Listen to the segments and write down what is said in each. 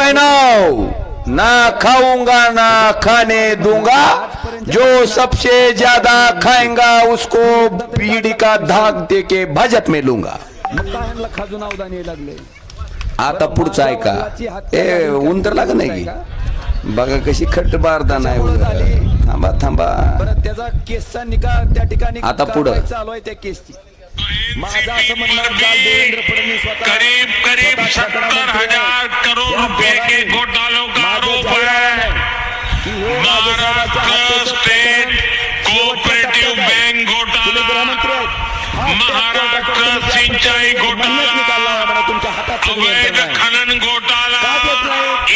कहना ना खाऊंगा ना खाने दूंगा, जो सबसे ज्यादा खाएंगा उसको बीड़ी का धाक दे के भाजप में लूंगा. आता पुढचा ऐका. ए ऊन तर लागत नाही की बघा कशी खट्ट बारदा नाही. थांबा थांबा त्याचा केसचा निकाल त्या ठिकाणी आता पुढं चालू आहे त्या केसची. माझं असं म्हणणं काल देवेंद्र फडणवीस स्वतः करीब करीब 70,000 करोड़ रुपए के घोटालों का आरोप है. महाराष्ट्र स्टेट कोऑपरेटिव बैंक घोटाला, महाराष्ट्र सिंचाई घोटाला, अवैध खनन घोटाला,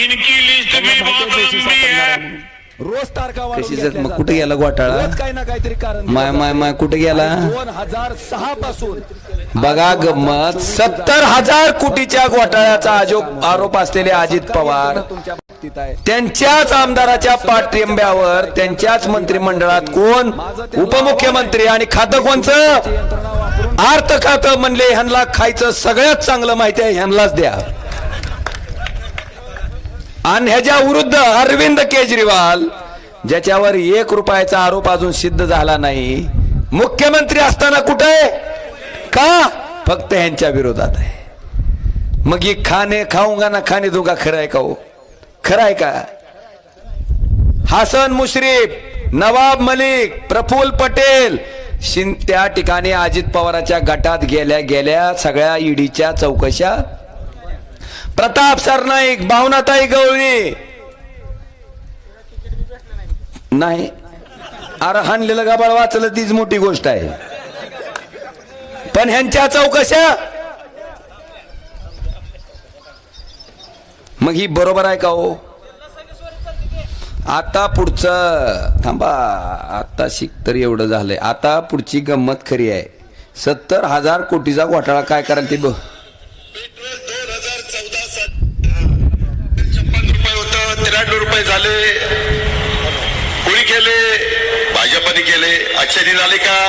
इनकी लिस्ट भी बहुत लंबी है. रोज तारखा कशी जर मग कुठे गेला घोटाळा. काही ना काहीतरी कारण माय माय माय कुठे गेला 2006 पासून बघा गंमत. 70,000 कोटीच्या घोटाळ्याचा आरोप असलेले अजित पवार तुमच्या बाबतीत आहे. त्यांच्याच आमदाराच्या पाठिंब्यावर त्यांच्याच मंत्रिमंडळात कोण उपमुख्यमंत्री आणि खातं कोणचं यंत्रणा वापरून अर्थ खातं म्हणले ह्यांना खायचं सगळ्यात चांगलं माहिती आहे ह्यांनाच द्या. आणि ह्याच्या विरुद्ध अरविंद केजरीवाल ज्याच्यावर 1 रुपयाचा आरोप अजून सिद्ध झाला नाही, मुख्यमंत्री असताना कुठे का फक्त ह्यांच्या विरोधात आहे. मग ही खाणे खाऊंगा ना खाणे दूंगा खरं आहे का हो? खरं आहे का? हसन मुश्रीफ, नवाब मलिक, प्रफुल्ल पटेल त्या ठिकाणी अजित पवारांच्या गटात गेल्या सगळ्या ईडीच्या चौकशा. प्रताप सरनाईक, भावनाताई गवळी नाही. अरे हाणलेलं गाबाळ वाचलं तीच मोठी गोष्ट आहे. पण ह्यांच्या चौकशा मग ही बरोबर आहे का हो? आता पुढचं थांबा. आता शिक तर एवढं झालंय. आता पुढची गंमत खरी आहे. 70,000 कोटीचा घोटाळा काय कराल ते बघ. 56 रुपये होतं, 93 रुपये झाले. कोणी केले? भाजपने केले. अच्छे दिन आले का?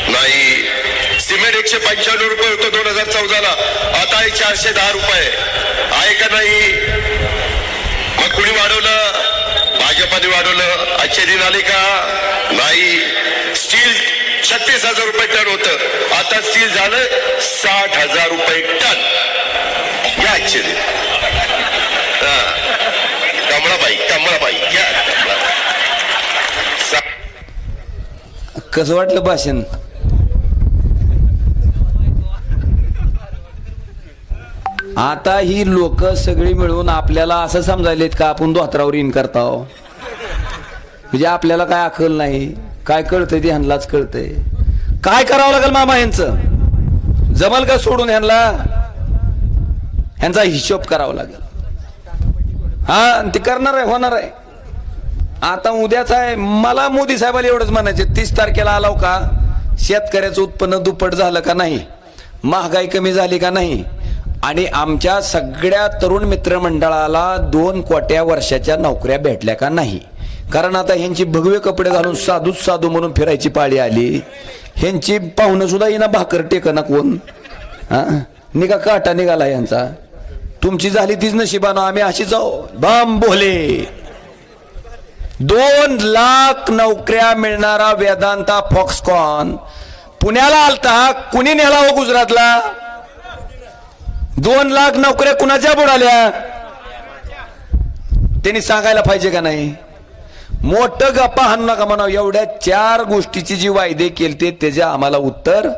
नाही. सिमेंट 195 रुपये होतं 2014ला, आता आहे 410 रुपये. आहे का नाही? मग कुणी वाढवलं? भाजपने वाढवलं. अच्छे दिन आले का? नाही. स्टील 36,000 रुपये टन होतं, आता स्टील झालं 60,000 रुपये टन. या अच्छे दिन. कमळाबाई घ्या. कसं वाटलं भाषण? आता ही लोक सगळी मिळून आपल्याला असं समजायलेत का आपण धोत्रावर इन करताव. म्हणजे आपल्याला काय अकल नाही, काय कळतंय ते ह्यांनाच कळतंय. काय करावं लागेल मामा यांचं? जमल का सोडून ह्यांचा हिशोब करावा लागेल. हा ते करणार आहे, होणार आहे. आता उद्याच आहे. मला मोदी साहेबाला एवढंच म्हणायचे, 30 तारखेला आलाव का शेतकऱ्याचं उत्पन्न दुप्पट झालं का नाही, महागाई कमी झाली का नाही, आणि आमच्या सगळ्या तरुण मित्रमंडळाला 2 कोट्या वर्षाच्या नोकऱ्या भेटल्या का नाही. कारण आता ह्यांची भगवे कपडे घालून साधू म्हणून फिरायची पाळी आली. ह्यांची पाहुणं सुद्धा येईना, भाकर टेकना कोण. हा निघा काटा निघाला यांचा. तुमची झाली तीच नशिबानं, आम्ही अशी जाऊ बाम बोले. 2 लाख नोकऱ्या मिळणारा वेदांता फॉक्सकॉन पुण्याला आलता. कुणी नेला हो गुजरातला? 2 लाख नोकऱ्या कुणाच्या बुडाल्या? त्यांनी सांगायला पाहिजे का नाही? मोठं गप्पा हाणू नका म्हणावं. एवढ्या 4 गोष्टीची जी वायदे केलते त्याचे आम्हाला उत्तर